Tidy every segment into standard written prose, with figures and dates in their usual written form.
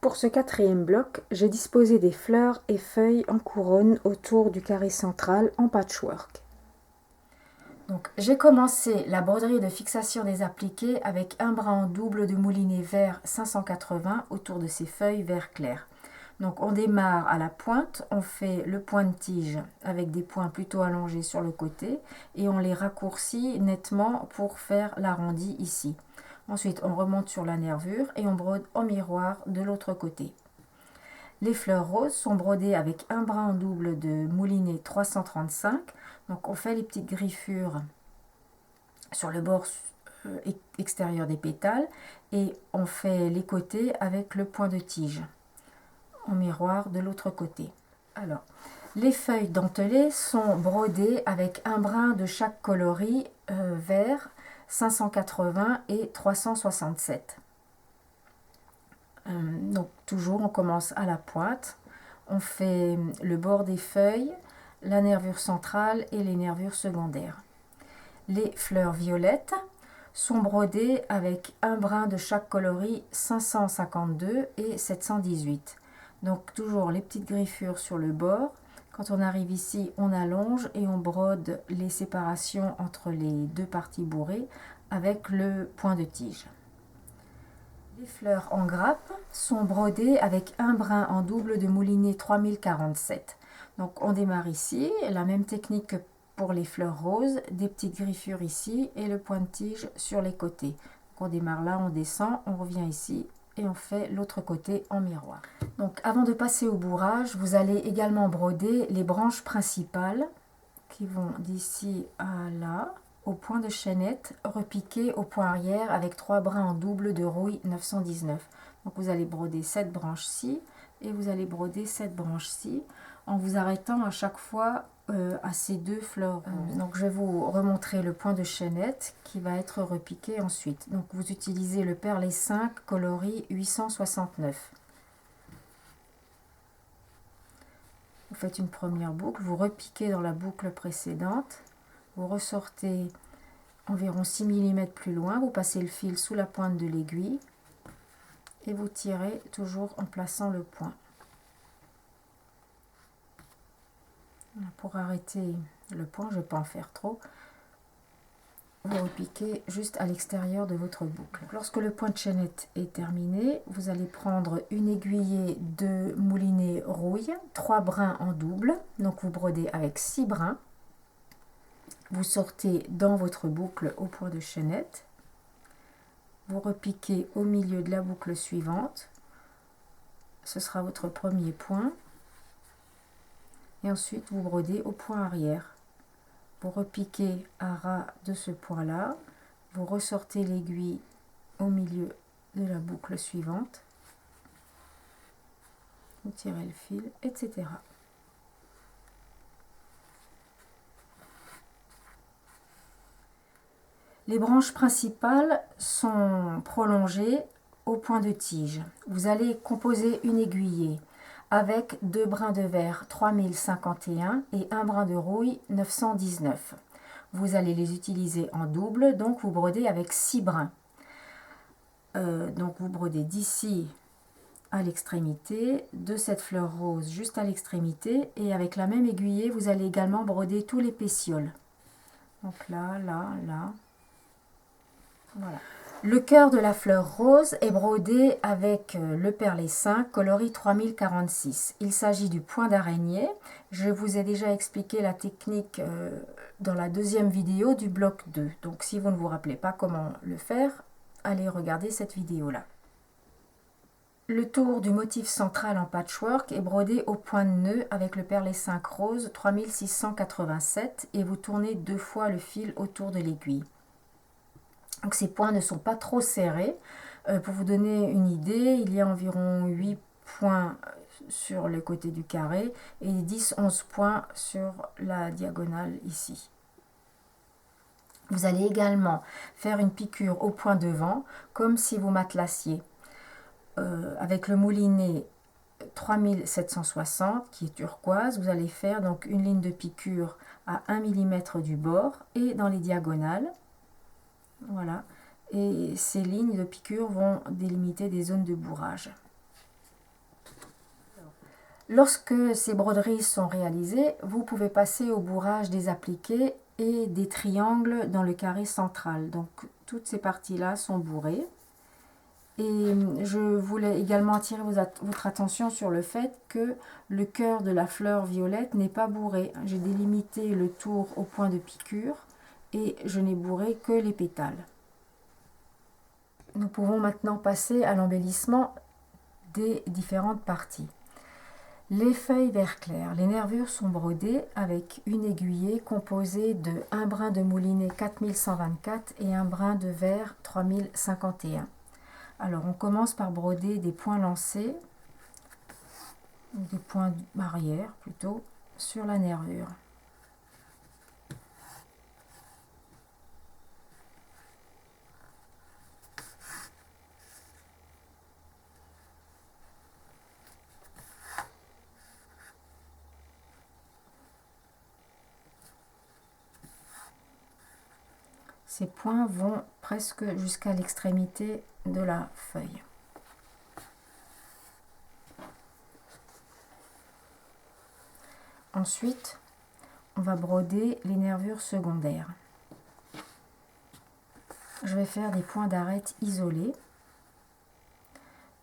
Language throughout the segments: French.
Pour ce quatrième bloc, j'ai disposé des fleurs et feuilles en couronne autour du carré central en patchwork. Donc, j'ai commencé la broderie de fixation des appliqués avec un brin en double de moulinet vert 580 autour de ces feuilles vert clair. Donc on démarre à la pointe, on fait le point de tige avec des points plutôt allongés sur le côté et on les raccourcit nettement pour faire l'arrondi ici. Ensuite on remonte sur la nervure et on brode en miroir de l'autre côté. Les fleurs roses sont brodées avec un brin en double de moulinet 335. Donc on fait les petites griffures sur le bord extérieur des pétales et on fait les côtés avec le point de tige en miroir de l'autre côté. Alors, les feuilles dentelées sont brodées avec un brin de chaque coloris vert 580 et 367. Donc toujours on commence à la pointe, on fait le bord des feuilles, la nervure centrale et les nervures secondaires. Les fleurs violettes sont brodées avec un brin de chaque coloris 552 et 718. Donc toujours les petites griffures sur le bord. Quand on arrive ici, on allonge et on brode les séparations entre les deux parties bourrées avec le point de tige. Les fleurs en grappe sont brodées avec un brin en double de moulinet 3047. Donc on démarre ici, la même technique que pour les fleurs roses, des petites griffures ici et le point de tige sur les côtés. Donc on démarre là, on descend, on revient ici et on fait l'autre côté en miroir. Donc avant de passer au bourrage, vous allez également broder les branches principales qui vont d'ici à là au point de chaînette, repiqué au point arrière avec 3 brins en double de rouille 919. Donc vous allez broder cette branche-ci et vous allez broder cette branche-ci en vous arrêtant à chaque fois à ces deux fleurs. Donc je vais vous remontrer le point de chaînette qui va être repiqué ensuite. Donc vous utilisez le perlé 5 coloris 869. Vous faites une première boucle, vous repiquez dans la boucle précédente, vous ressortez environ 6 mm plus loin, vous passez le fil sous la pointe de l'aiguille et vous tirez toujours en plaçant le point. Pour arrêter le point, je ne vais pas en faire trop, vous repiquez juste à l'extérieur de votre boucle. Lorsque le point de chaînette est terminé, vous allez prendre une aiguillée de moulinet rouille, 3 brins en double, donc vous brodez avec 6 brins. Vous sortez dans votre boucle au point de chaînette, vous repiquez au milieu de la boucle suivante, ce sera votre premier point, et ensuite vous brodez au point arrière. Vous repiquez à ras de ce point-là, vous ressortez l'aiguille au milieu de la boucle suivante, vous tirez le fil, etc. Les branches principales sont prolongées au point de tige. Vous allez composer une aiguillée avec 2 brins de vert 3051 et un brin de rouille 919. Vous allez les utiliser en double, donc vous brodez avec 6 brins. Donc vous brodez d'ici à l'extrémité, de cette fleur rose juste à l'extrémité, et avec la même aiguillée, vous allez également broder tous les pétioles. Donc là, là, là. Voilà. Le cœur de la fleur rose est brodé avec le perlé 5 coloris 3046. Il s'agit du point d'araignée. Je vous ai déjà expliqué la technique dans la deuxième vidéo du bloc 2. Donc si vous ne vous rappelez pas comment le faire, allez regarder cette vidéo-là. Le tour du motif central en patchwork est brodé au point de nœud avec le perlé 5 rose 3687 et vous tournez 2 fois le fil autour de l'aiguille. Donc ces points ne sont pas trop serrés. Pour vous donner une idée, il y a environ 8 points sur le côté du carré et 10-11 points sur la diagonale ici. Vous allez également faire une piqûre au point devant, comme si vous matelassiez. Avec le moulinet 3760 qui est turquoise, vous allez faire donc une ligne de piqûre à 1 mm du bord et dans les diagonales. Voilà, et ces lignes de piqûre vont délimiter des zones de bourrage. Lorsque ces broderies sont réalisées, vous pouvez passer au bourrage des appliqués et des triangles dans le carré central. Donc toutes ces parties-là sont bourrées. Et je voulais également attirer votre attention sur le fait que le cœur de la fleur violette n'est pas bourré. J'ai délimité le tour au point de piqûre et je n'ai bourré que les pétales. Nous pouvons maintenant passer à l'embellissement des différentes parties. Les feuilles vert clair, les nervures sont brodées avec une aiguillée composée de un brin de moulinet 4124 et un brin de vert 3051. Alors on commence par broder des points lancés, des points arrière plutôt, sur la nervure. Ces points vont presque jusqu'à l'extrémité de la feuille. Ensuite, on va broder les nervures secondaires. Je vais faire des points d'arête isolés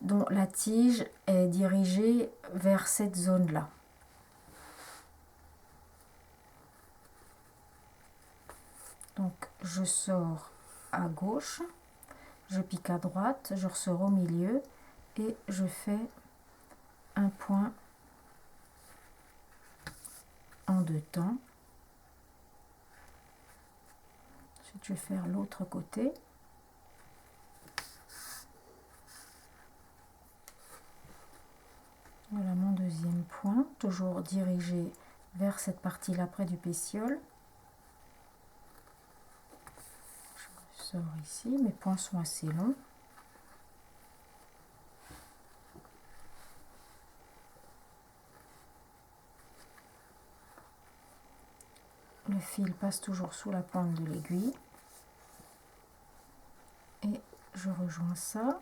dont la tige est dirigée vers cette zone-là. Donc je sors à gauche, je pique à droite, je ressors au milieu et je fais un point en deux temps. Ensuite je vais faire l'autre côté. Voilà mon deuxième point, toujours dirigé vers cette partie-là près du pétiole. Je sors ici, mes points sont assez longs. Le fil passe toujours sous la pointe de l'aiguille. Et je rejoins ça.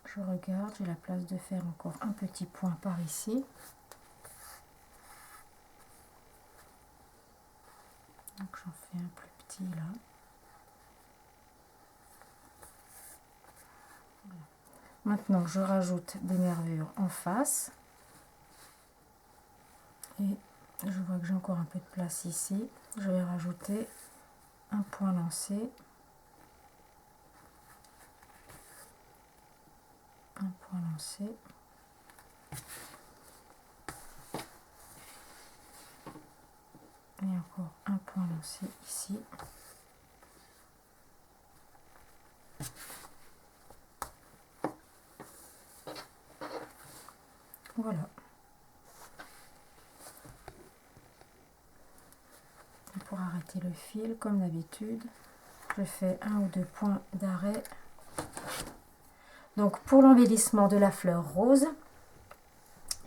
Je regarde, j'ai la place de faire encore un petit point par ici. Donc j'en fais un plus petit là. Voilà. Maintenant je rajoute des nervures en face. Et je vois que j'ai encore un peu de place ici. Je vais rajouter un point lancé. Un point lancé. Et encore un point lancé ici. Voilà. Et pour arrêter le fil, comme d'habitude, je fais un ou deux points d'arrêt. Donc pour l'embellissement de la fleur rose,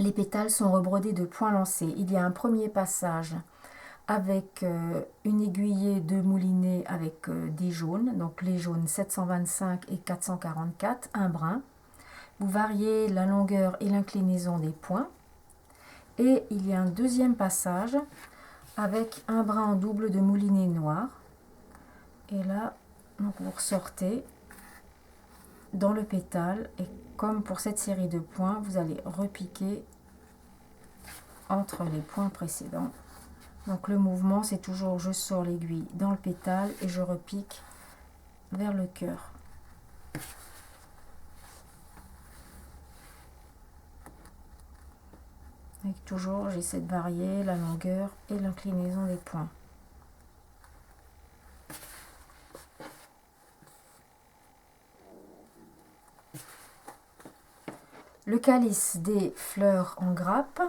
les pétales sont rebrodés de points lancés. Il y a un premier passage avec une aiguillée de moulinet avec des jaunes, donc les jaunes 725 et 444, un brin. Vous variez la longueur et l'inclinaison des points. Et il y a un deuxième passage avec un brin en double de moulinet noir. Et là, donc vous ressortez dans le pétale et comme pour cette série de points, vous allez repiquer entre les points précédents. Donc le mouvement, c'est toujours je sors l'aiguille dans le pétale et je repique vers le cœur. Et toujours, j'essaie de varier la longueur et l'inclinaison des points. Le calice des fleurs en grappe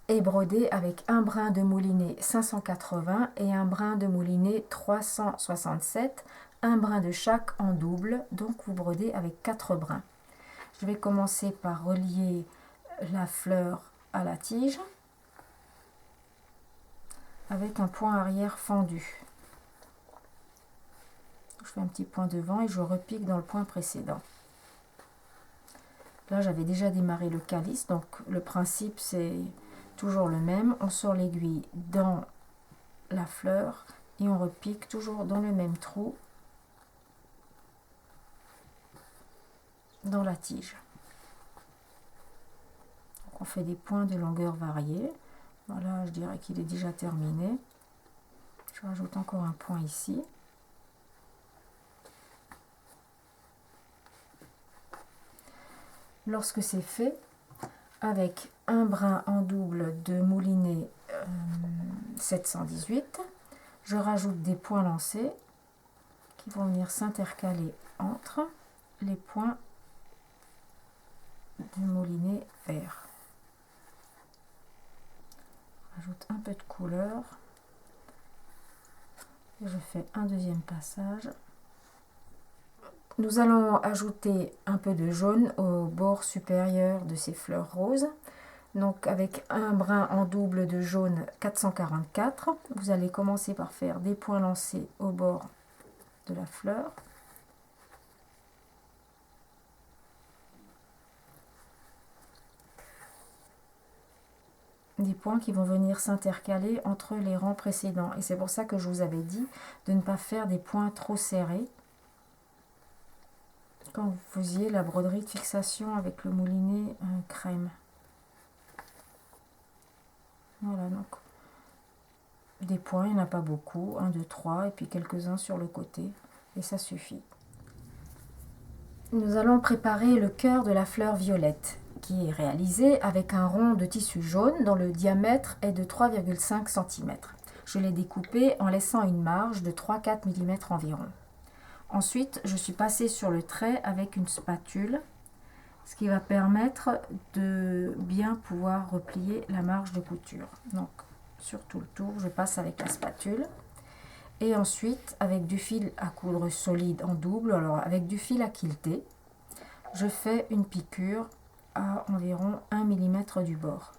est brodé avec un brin de moulinet 580 et un brin de moulinet 367, un brin de chaque en double, donc vous brodez avec 4 brins. Je vais commencer par relier la fleur à la tige avec un point arrière fendu. Je fais un petit point devant et je repique dans le point précédent. Là, j'avais déjà démarré le calice, donc le principe, c'est toujours le même. On sort l'aiguille dans la fleur et on repique toujours dans le même trou dans la tige. Donc on fait des points de longueur variés. Voilà, je dirais qu'il est déjà terminé. Je rajoute encore un point ici. Lorsque c'est fait, avec un brin en double de moulinet 718, je rajoute des points lancés qui vont venir s'intercaler entre les points du moulinet vert. Je rajoute un peu de couleur et je fais un deuxième passage. Nous allons ajouter un peu de jaune au bord supérieur de ces fleurs roses. Donc avec un brin en double de jaune 444, vous allez commencer par faire des points lancés au bord de la fleur. Des points qui vont venir s'intercaler entre les rangs précédents. Et c'est pour ça que je vous avais dit de ne pas faire des points trop serrés quand vous faisiez la broderie de fixation avec le moulinet crème. Voilà, donc des points, il n'y en a pas beaucoup, 1, 2, 3, et puis quelques-uns sur le côté, et ça suffit. Nous allons préparer le cœur de la fleur violette, qui est réalisé avec un rond de tissu jaune dont le diamètre est de 3,5 cm. Je l'ai découpé en laissant une marge de 3-4 mm environ. Ensuite, je suis passée sur le trait avec une spatule, ce qui va permettre de bien pouvoir replier la marge de couture. Donc, sur tout le tour, je passe avec la spatule. Et ensuite, avec du fil à coudre solide en double, alors avec du fil à quilter, je fais une piqûre à environ 1 mm du bord.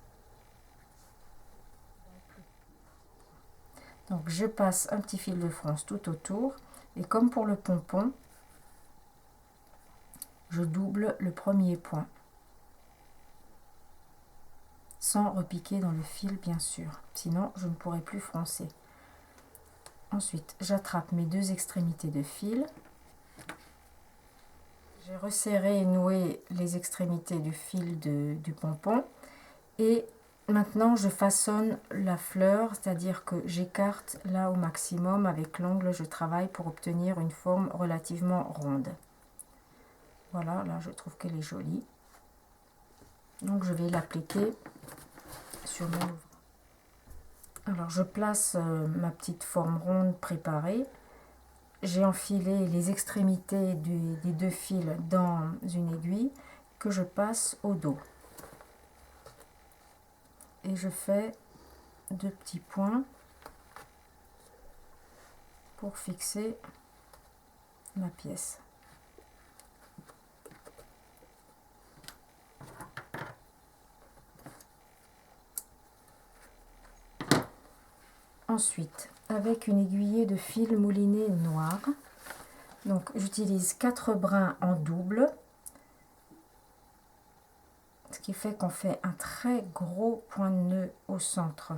Donc, je passe un petit fil de fronce tout autour. Et comme pour le pompon, je double le premier point. Sans repiquer dans le fil, bien sûr. Sinon, je ne pourrai plus froncer. Ensuite, j'attrape mes deux extrémités de fil. J'ai resserré et noué les extrémités du fil du pompon. Et maintenant, je façonne la fleur, c'est-à-dire que j'écarte là au maximum. Avec l'ongle, je travaille pour obtenir une forme relativement ronde. Voilà, là, je trouve qu'elle est jolie. Donc, je vais l'appliquer sur mon ouvrage. Alors, je place ma petite forme ronde préparée. J'ai enfilé les extrémités des deux fils dans une aiguille que je passe au dos. Et je fais 2 petits points pour fixer la pièce. Ensuite, avec une aiguillée de fil mouliné noir, donc j'utilise 4 brins en double, ce qui fait qu'on fait un très gros point de nœud au centre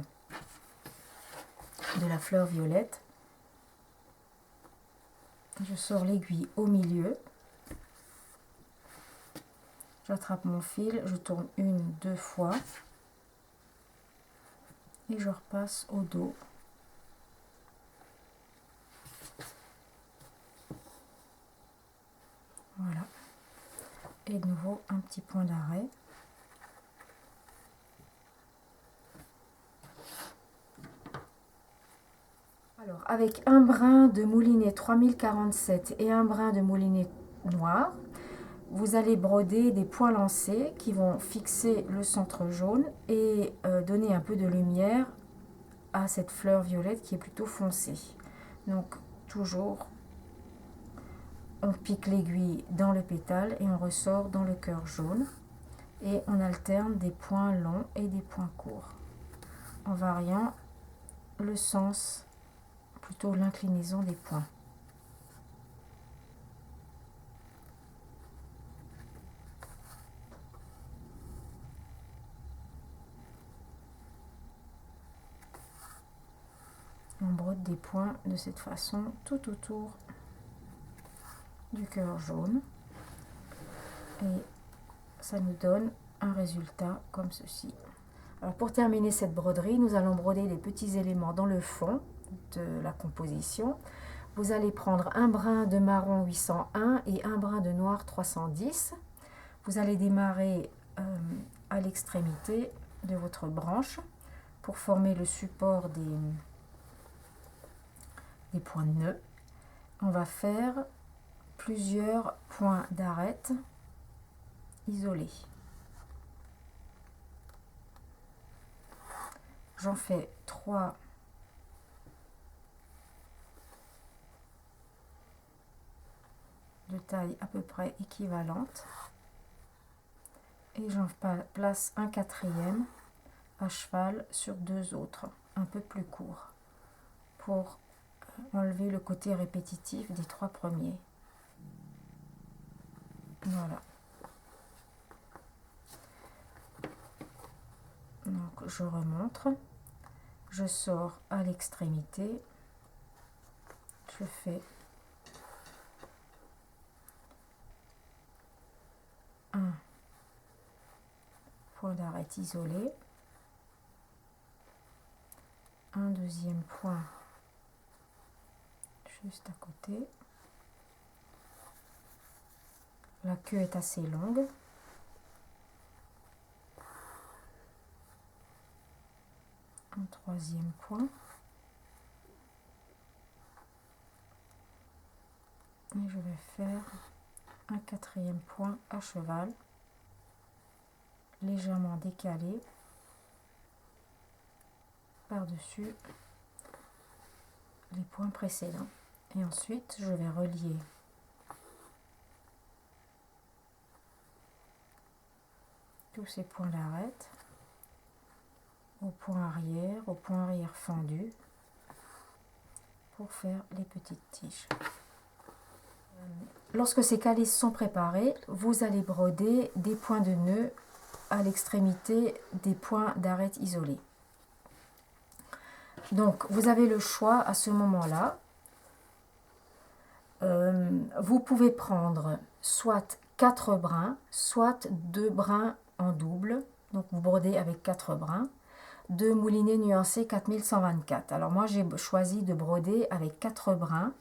de la fleur violette. Je sors l'aiguille au milieu, j'attrape mon fil, je tourne 1-2 fois et je repasse au dos. Voilà. Et de nouveau un petit point d'arrêt. Alors, avec un brin de moulinet 3047 et un brin de moulinet noir, vous allez broder des points lancés qui vont fixer le centre jaune et donner un peu de lumière à cette fleur violette qui est plutôt foncée. Donc, toujours, on pique l'aiguille dans le pétale et on ressort dans le cœur jaune. Et on alterne des points longs et des points courts, en variant le sens, plutôt l'inclinaison des points. « des points de cette façon tout autour du cœur jaune et ça nous donne un résultat comme ceci. Alors pour terminer cette broderie, nous allons broder des petits éléments dans le fond de la composition. Vous allez prendre un brin de marron 801 et un brin de noir 310. Vous allez démarrer à l'extrémité de votre branche pour former le support des points de nœud. On va faire plusieurs points d'arête isolés. J'en fais 3 de taille à peu près équivalente et j'en place un quatrième à cheval sur 2 autres un peu plus courts pour enlever le côté répétitif des 3 premiers. Voilà. Donc je remonte, je sors à l'extrémité, je fais un point d'arête isolé, un deuxième point juste à côté. La queue est assez longue. Un troisième point. Et je vais faire un quatrième point à cheval, légèrement décalé par-dessus les points précédents. Et ensuite, je vais relier tous ces points d'arête au point arrière fendu pour faire les petites tiges. Lorsque ces calices sont préparés, vous allez broder des points de nœud à l'extrémité des points d'arête isolés. Donc, vous avez le choix à ce moment-là. Vous pouvez prendre soit 4 brins, soit 2 brins en double. Donc, vous brodez avec 4 brins. De moulinet nuancé 4124. Alors, moi, j'ai choisi de broder avec 4 brins.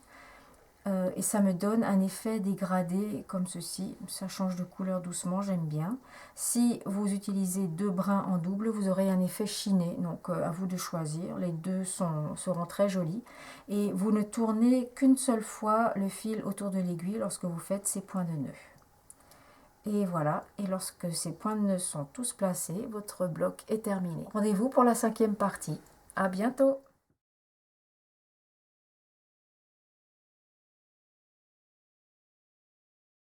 Et ça me donne un effet dégradé comme ceci, ça change de couleur doucement, j'aime bien. Si vous utilisez 2 brins en double, vous aurez un effet chiné, donc à vous de choisir, les deux seront très jolis. Et vous ne tournez qu'une seule fois le fil autour de l'aiguille lorsque vous faites ces points de nœud. Et voilà, et lorsque ces points de nœud sont tous placés, votre bloc est terminé. Rendez-vous pour la 5e partie, à bientôt!